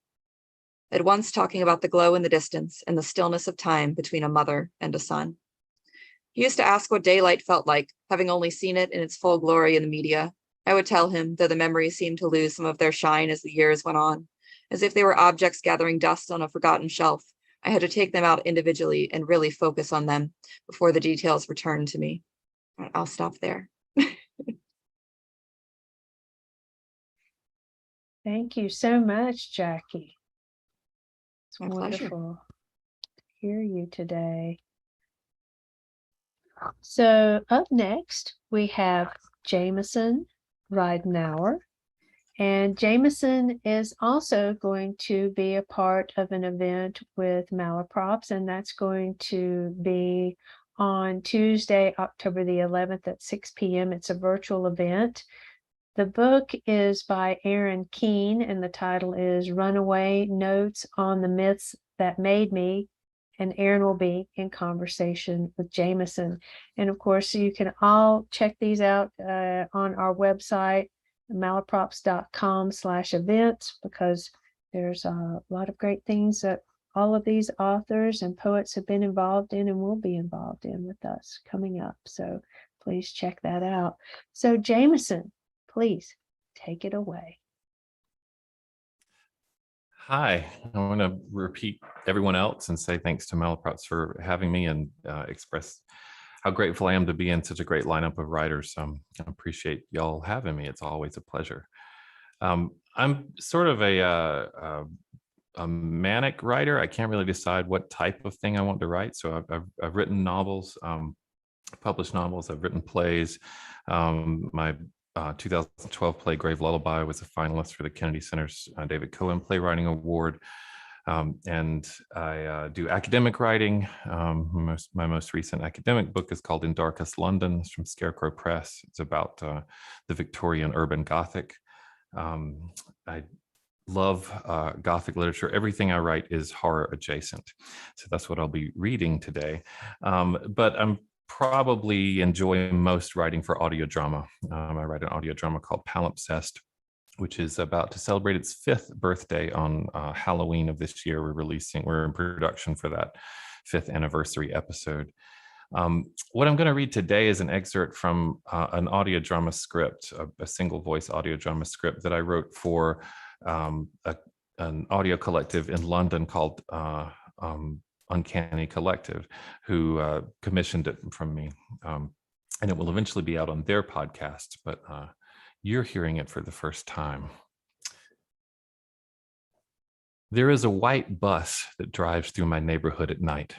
at once talking about the glow in the distance and the stillness of time between a mother and a son. He used to ask what daylight felt like, having only seen it in its full glory in the media. I would tell him, though the memories seemed to lose some of their shine as the years went on, as if they were objects gathering dust on a forgotten shelf. I had to take them out individually and really focus on them before the details returned to me. I'll stop there. Thank you so much, Jacqui. It's My pleasure. wonderful to hear you today. So up next, we have Jamieson Ridenhour. And Jamieson is also going to be a part of an event with Malaprops, and that's going to be on Tuesday, October the 11th at 6 p.m. It's a virtual event. The book is by Aaron Keene, and the title is Runaway Notes on the Myths That Made Me. And Aaron will be in conversation with Jamieson. And of course, you can all check these out on our website, malaprops.com/events, because there's a lot of great things that all of these authors and poets have been involved in and will be involved in with us coming up. So please check that out. So Jamieson, please take it away. Hi, I want to repeat everyone else and say thanks to Malaprops for having me and express how grateful I am to be in such a great lineup of writers. I appreciate y'all having me. It's always a pleasure. I'm sort of a manic writer. I can't really decide what type of thing I want to write. So I've written novels, published novels. I've written plays. My 2012 play Grave Lullaby was a finalist for the Kennedy Center's David Cohen Playwriting Award. And I do academic writing. My most recent academic book is called In Darkest London. It's from Scarecrow Press. It's about the Victorian urban Gothic. I love Gothic literature. Everything I write is horror adjacent. So that's what I'll be reading today. But I'm probably enjoy most writing for audio drama. I write an audio drama called Palimpsest, which is about to celebrate its 5th birthday on Halloween of this year. We're in production for that 5th anniversary episode. What I'm going to read today is an excerpt from an audio drama script, a single voice audio drama script that I wrote for an audio collective in London called Uncanny Collective, who commissioned it from me. And it will eventually be out on their podcast, but you're hearing it for the first time. There is a white bus that drives through my neighborhood at night.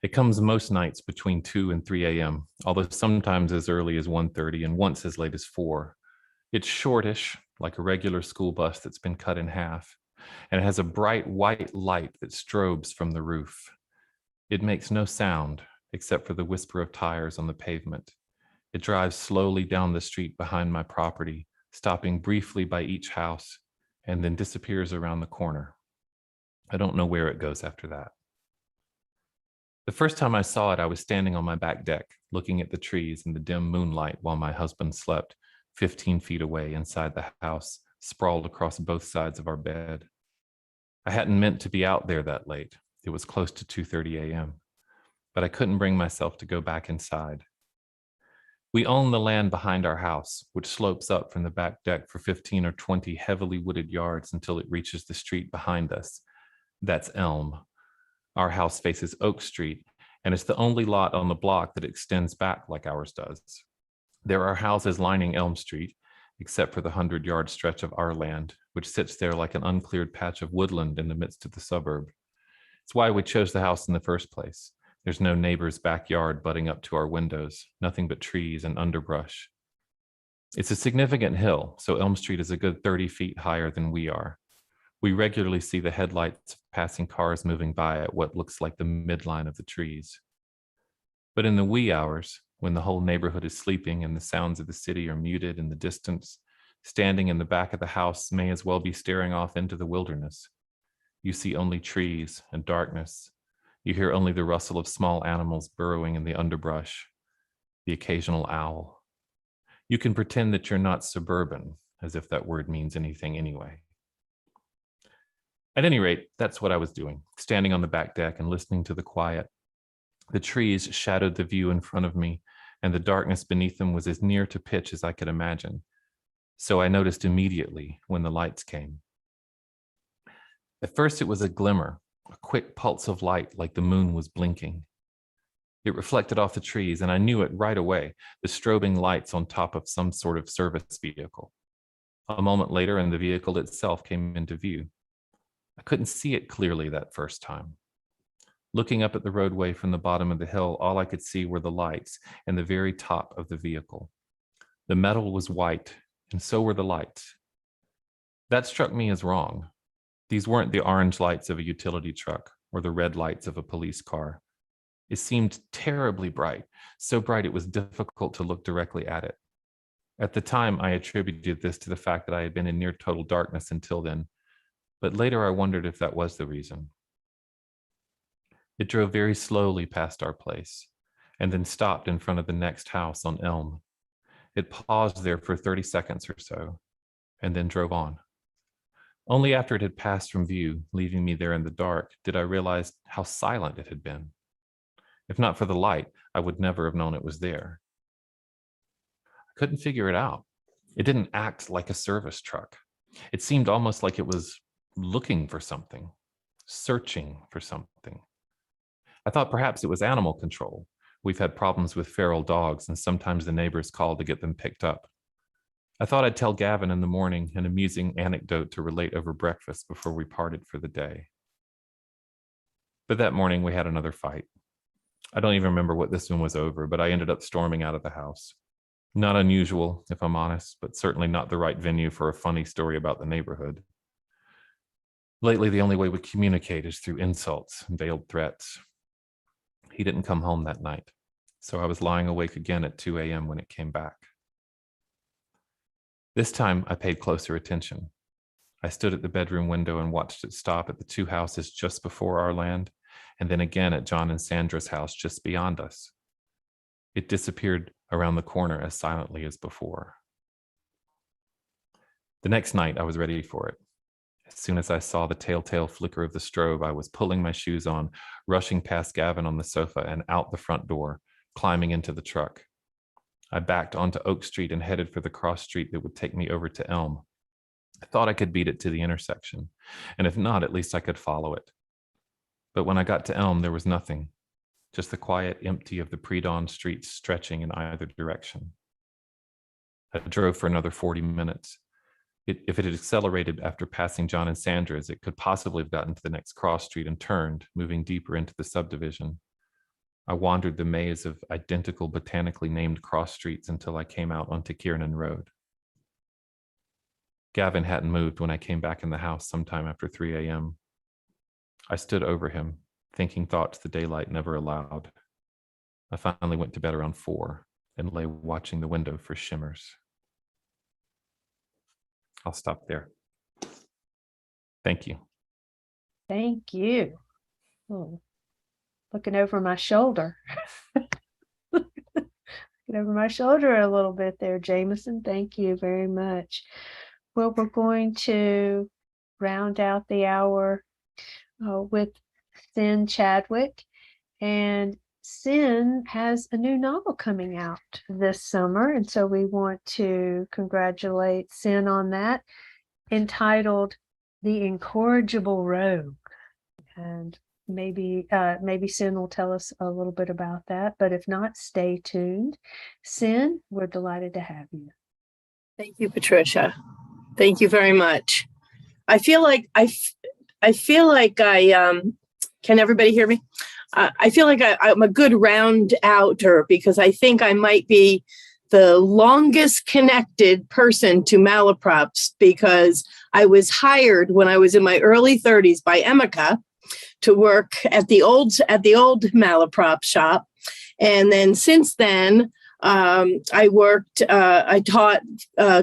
It comes most nights between 2 and 3 a.m., although sometimes as early as 1:30 and once as late as 4. It's shortish, like a regular school bus that's been cut in half, and it has a bright white light that strobes from the roof. It makes no sound except for the whisper of tires on the pavement. It drives slowly down the street behind my property, stopping briefly by each house, and then disappears around the corner. I don't know where it goes after that. The first time I saw it, I was standing on my back deck, looking at the trees in the dim moonlight while my husband slept 15 feet away inside the house, sprawled across both sides of our bed. I hadn't meant to be out there that late. It was close to 2:30 a.m., but I couldn't bring myself to go back inside. We own the land behind our house, which slopes up from the back deck for 15 or 20 heavily wooded yards until it reaches the street behind us. That's Elm. Our house faces Oak Street, and it's the only lot on the block that extends back like ours does. There are houses lining Elm Street, except for the 100-yard stretch of our land, which sits there like an uncleared patch of woodland in the midst of the suburb. It's why we chose the house in the first place. There's no neighbor's backyard butting up to our windows, nothing but trees and underbrush. It's a significant hill, so Elm Street is a good 30 feet higher than we are. We regularly see the headlights of passing cars moving by at what looks like the midline of the trees. But in the wee hours, when the whole neighborhood is sleeping and the sounds of the city are muted in the distance, standing in the back of the house may as well be staring off into the wilderness. You see only trees and darkness. You hear only the rustle of small animals burrowing in the underbrush, the occasional owl. You can pretend that you're not suburban, as if that word means anything anyway. At any rate, that's what I was doing, standing on the back deck and listening to the quiet. The trees shadowed the view in front of me, and the darkness beneath them was as near to pitch as I could imagine. So I noticed immediately when the lights came. At first, it was a glimmer, a quick pulse of light like the moon was blinking. It reflected off the trees, and I knew it right away, the strobing lights on top of some sort of service vehicle. A moment later, and the vehicle itself came into view. I couldn't see it clearly that first time. Looking up at the roadway from the bottom of the hill, all I could see were the lights and the very top of the vehicle. The metal was white, and so were the lights. That struck me as wrong. These weren't the orange lights of a utility truck or the red lights of a police car. It seemed terribly bright, so bright it was difficult to look directly at it. At the time, I attributed this to the fact that I had been in near total darkness until then, but later I wondered if that was the reason. It drove very slowly past our place, and then stopped in front of the next house on Elm. It paused there for 30 seconds or so, and then drove on. Only after it had passed from view, leaving me there in the dark, did I realize how silent it had been. If not for the light, I would never have known it was there. I couldn't figure it out. It didn't act like a service truck. It seemed almost like it was looking for something, searching for something. I thought perhaps it was animal control. We've had problems with feral dogs, and sometimes the neighbors call to get them picked up. I thought I'd tell Gavin in the morning an amusing anecdote to relate over breakfast before we parted for the day. But that morning we had another fight. I don't even remember what this one was over, but I ended up storming out of the house. Not unusual, if I'm honest, but certainly not the right venue for a funny story about the neighborhood. Lately, the only way we communicate is through insults and veiled threats. He didn't come home that night, so I was lying awake again at 2 a.m. when it came back. This time, I paid closer attention. I stood at the bedroom window and watched it stop at the two houses just before our land, and then again at John and Sandra's house just beyond us. It disappeared around the corner as silently as before. The next night, I was ready for it. As soon as I saw the telltale flicker of the strobe, I was pulling my shoes on, rushing past Gavin on the sofa and out the front door, climbing into the truck. I backed onto Oak Street and headed for the cross street that would take me over to Elm. I thought I could beat it to the intersection, and if not, at least I could follow it. But when I got to Elm, there was nothing, just the quiet empty of the pre-dawn streets stretching in either direction. I drove for another 40 minutes. If it had accelerated after passing John and Sandra's, it could possibly have gotten to the next cross street and turned, moving deeper into the subdivision. I wandered the maze of identical botanically named cross streets until I came out onto Kiernan Road. Gavin hadn't moved when I came back in the house sometime after 3 a.m. I stood over him, thinking thoughts the daylight never allowed. I finally went to bed around 4 and lay watching the window for shimmers. I'll stop there. Thank you. Thank you. Oh, looking over my shoulder. Looking over my shoulder a little bit there, Jamieson. Thank you very much. Well, we're going to round out the hour with Cynn Chadwick. And Cynn has a new novel coming out this summer, and so we want to congratulate Cynn on that, entitled The Incorrigible Rogue. And maybe Cynn will tell us a little bit about that, but if not, stay tuned. Cynn, we're delighted to have you. Thank you, Patricia. Thank you very much. I feel like I can everybody hear me? I feel like I'm a good round outer because I think I might be the longest connected person to Malaprops because I was hired when I was in my early 30s by Emeka to work at the old Malaprop shop. And then since then, I taught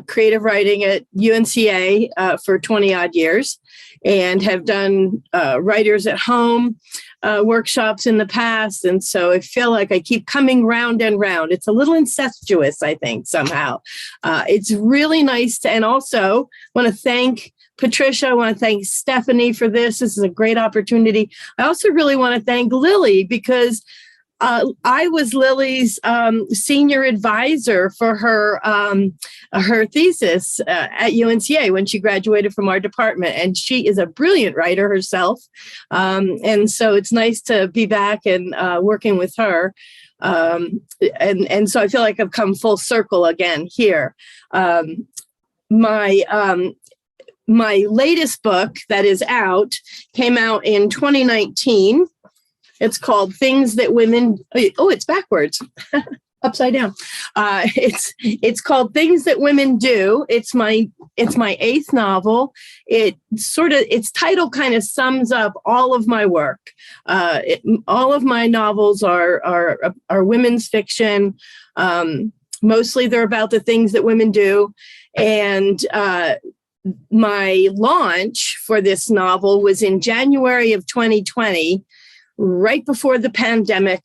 creative writing at UNCA for 20 odd years and have done writers at home workshops in the past. And so I feel like I keep coming round and round. It's a little incestuous, I think, somehow. It's really nice to, and also want to thank Patricia. I want to thank Stephanie for this. This is a great opportunity. I also really want to thank Lily because I was Lily's senior advisor for her thesis at UNCA when she graduated from our department, and she is a brilliant writer herself. And so it's nice to be back and working with her. And so I feel like I've come full circle again here. My latest book that is out came out in 2019. It's called Things That Women, oh, it's backwards, upside down. It's called Things That Women Do. It's my 8th novel. Its title kind of sums up all of my work. All of my novels are women's fiction. Mostly they're about the things that women do. And my launch for this novel was in January of 2020, right before the pandemic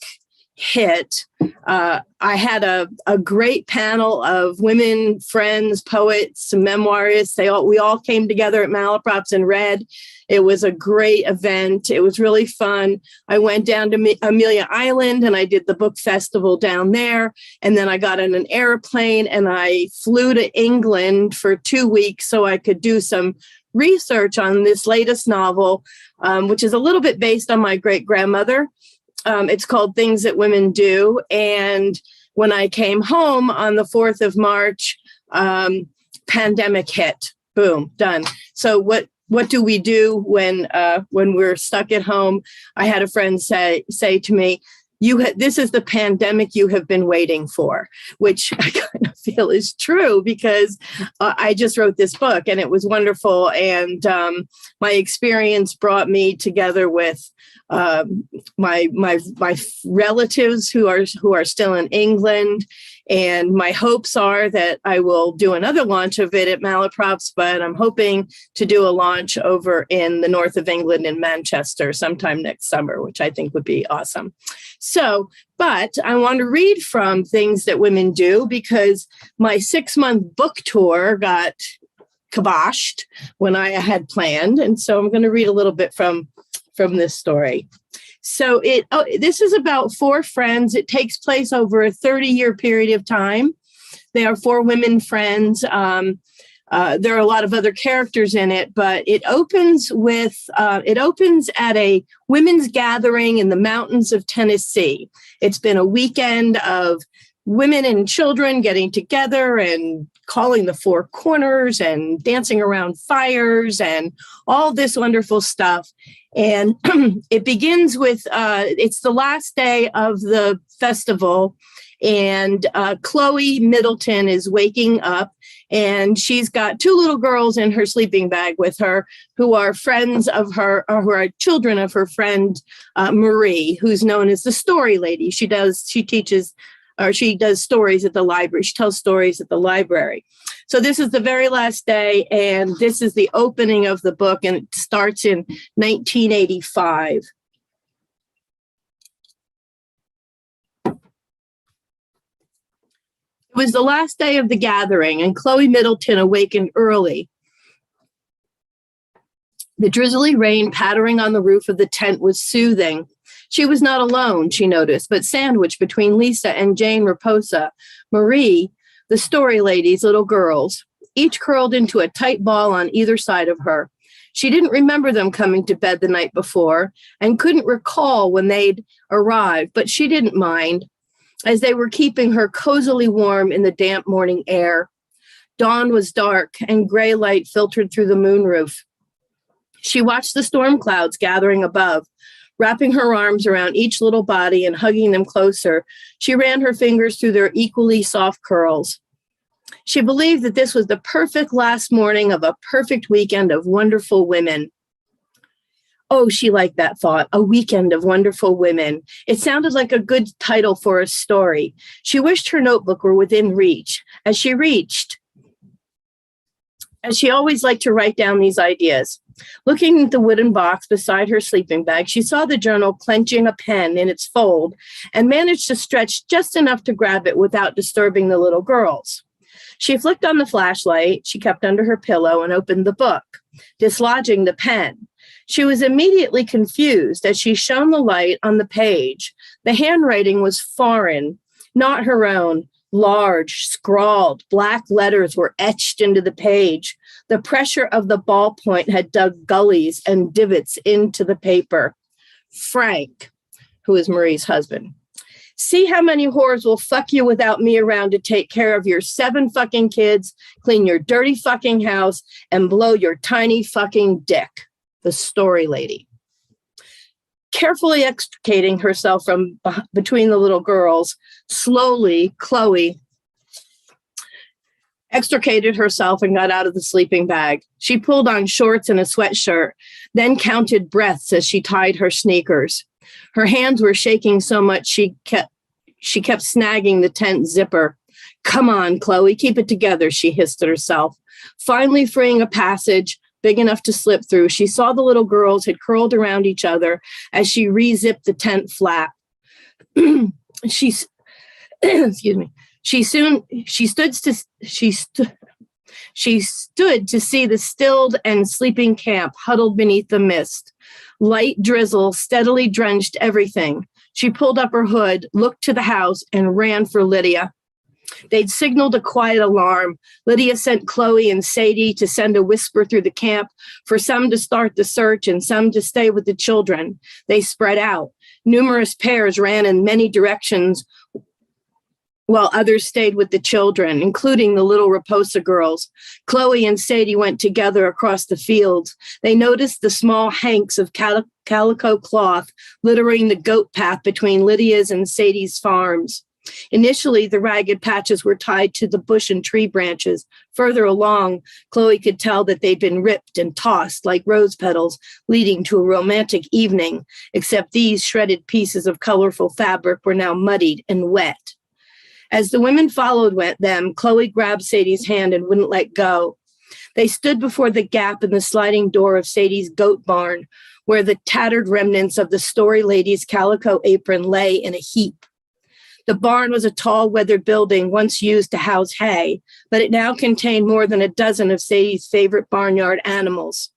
hit. I had a great panel of women, friends, poets, memoirists. We all came together at Malaprops and read. It was a great event. It was really fun. I went down to Amelia Island and I did the book festival down there. And then I got on an airplane and I flew to England for 2 weeks so I could do some research on this latest novel, which is a little bit based on my great-grandmother. It's called Things That Women Do. And when I came home on the 4th of March, pandemic hit. Boom, done. So what do we do when we're stuck at home? I had a friend say to me, this is the pandemic you have been waiting for, which I kind of feel is true because I just wrote this book and it was wonderful. And my experience brought me together with my relatives who are still in England. And my hopes are that I will do another launch of it at Malaprops, but I'm hoping to do a launch over in the north of England in Manchester sometime next summer, which I think would be awesome. So, but I want to read from Things That Women Do because my 6-month book tour got kiboshed when I had planned. And so I'm going to read a little bit from this story. So this is about 4 friends. It takes place over a 30-year period of time. They are 4 women friends. There are a lot of other characters in it, but it opens at a women's gathering in the mountains of Tennessee. It's been a weekend of women and children getting together and calling the 4 corners and dancing around fires and all this wonderful stuff. And it begins with, it's the last day of the festival, and Chloe Middleton is waking up, and she's got 2 little girls in her sleeping bag with her who are friends of her, or who are children of her friend Marie, who's known as the story lady. She does stories at the library. She tells stories at the library. So this is the very last day, and this is the opening of the book, and it starts in 1985. It was the last day of the gathering, and Chloe Middleton awakened early. The drizzly rain pattering on the roof of the tent was soothing. She was not alone, she noticed, but sandwiched between Lisa and Jane Raposa, Marie, the story lady's little girls, each curled into a tight ball on either side of her. She didn't remember them coming to bed the night before and couldn't recall when they'd arrived, but she didn't mind, as they were keeping her cozily warm in the damp morning air. Dawn was dark and gray light filtered through the moonroof. She watched the storm clouds gathering above. Wrapping her arms around each little body and hugging them closer, she ran her fingers through their equally soft curls. She believed that this was the perfect last morning of a perfect weekend of wonderful women. Oh, she liked that thought, a weekend of wonderful women. It sounded like a good title for a story. She wished her notebook were within reach. As she always liked to write down these ideas. Looking at the wooden box beside her sleeping bag, she saw the journal clenching a pen in its fold and managed to stretch just enough to grab it without disturbing the little girls. She flicked on the flashlight she kept under her pillow and opened the book, dislodging the pen. She was immediately confused as she shone the light on the page. The handwriting was foreign, not her own. Large, scrawled, black letters were etched into the page. The pressure of the ballpoint had dug gullies and divots into the paper. Frank, who is Marie's husband. See how many whores will fuck you without me around to take care of your 7 fucking kids, clean your dirty fucking house, and blow your tiny fucking dick. The story lady. Carefully extricating herself from between the little girls, slowly, Chloe extricated herself and got out of the sleeping bag. She pulled on shorts and a sweatshirt, then counted breaths as she tied her sneakers. Her hands were shaking so much she kept snagging the tent zipper. Come on, Chloe, keep it together, she hissed at herself. Finally freeing a passage big enough to slip through, she saw the little girls had curled around each other as she re-zipped the tent flap. Excuse me. She stood to see the stilled and sleeping camp huddled beneath the mist. Light drizzle steadily drenched everything. She pulled up her hood, looked to the house, and ran for Lydia. They'd signaled a quiet alarm. Lydia sent Chloe and Sadie to send a whisper through the camp for some to start the search and some to stay with the children. They spread out. Numerous pairs ran in many directions while others stayed with the children, including the little Raposa girls. Chloe and Sadie went together across the fields. They noticed the small hanks of calico cloth littering the goat path between Lydia's and Sadie's farms. Initially, the ragged patches were tied to the bush and tree branches. Further along, Chloe could tell that they'd been ripped and tossed like rose petals, leading to a romantic evening, except these shredded pieces of colorful fabric were now muddied and wet. As the women followed them, Chloe grabbed Sadie's hand and wouldn't let go. They stood before the gap in the sliding door of Sadie's goat barn, where the tattered remnants of the story lady's calico apron lay in a heap. The barn was a tall, weathered building once used to house hay, but it now contained more than a dozen of Sadie's favorite barnyard animals.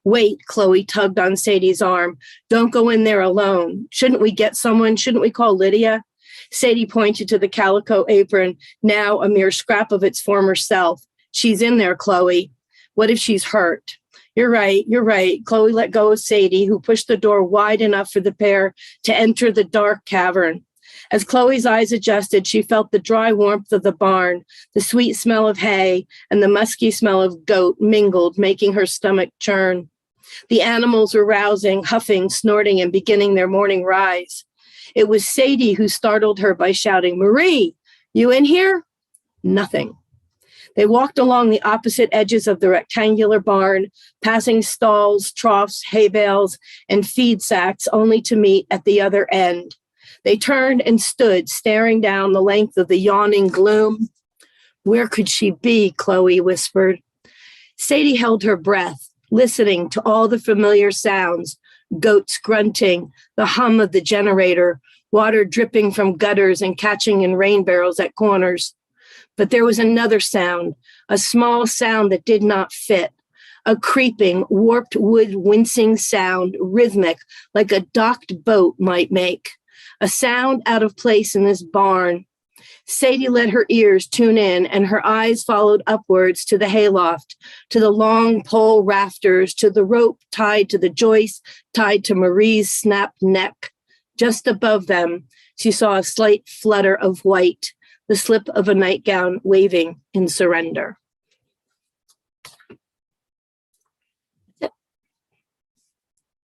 Wait, Chloe tugged on Sadie's arm. Don't go in there alone. Shouldn't we get someone? Shouldn't we call Lydia? Sadie pointed to the calico apron, now a mere scrap of its former self. She's in there, Chloe. What if she's hurt? You're right. Chloe let go of Sadie, who pushed the door wide enough for the pair to enter the dark cavern. As Chloe's eyes adjusted, she felt the dry warmth of the barn, the sweet smell of hay, and the musky smell of goat mingled, making her stomach churn. The animals were rousing, huffing, snorting, and beginning their morning rise. It was Sadie who startled her by shouting, "Marie, you in here?" Nothing. They walked along the opposite edges of the rectangular barn, passing stalls, troughs, hay bales, and feed sacks, only to meet at the other end. They turned and stood, staring down the length of the yawning gloom. Where could she be? Chloe whispered. Sadie held her breath, listening to all the familiar sounds, goats grunting, the hum of the generator, water dripping from gutters and catching in rain barrels at corners. But there was another sound, a small sound that did not fit, a creeping, warped wood wincing sound, rhythmic, like a docked boat might make. A sound out of place in this barn. Sadie let her ears tune in, and her eyes followed upwards to the hayloft, to the long pole rafters, to the rope tied to the joist, tied to Marie's snapped neck. Just above them, she saw a slight flutter of white, the slip of a nightgown waving in surrender.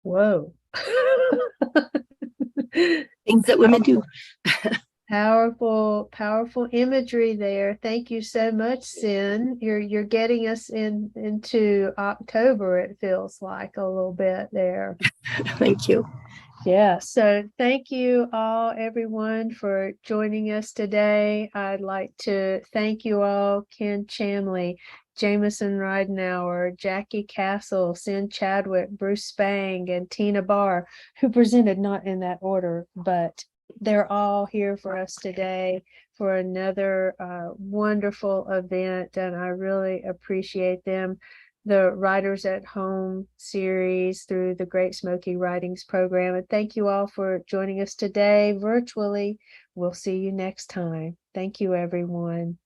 Whoa. Things that women do. Powerful imagery there. Thank you so much, Cynn. You're getting us into October, it feels like a little bit there. Thank you. Yeah, so thank you all, everyone, for joining us today. I'd like to thank you all, Ken Chamlee, Jamieson Ridenhour, Jacqui Castle, Cynn Chadwick, Bruce Spang, and Tina Barr, who presented not in that order, but they're all here for us today for another wonderful event, and I really appreciate them. the Writers at Home series through the Great Smoky Writings Program. And thank you all for joining us today virtually. We'll see you next time. Thank you, everyone.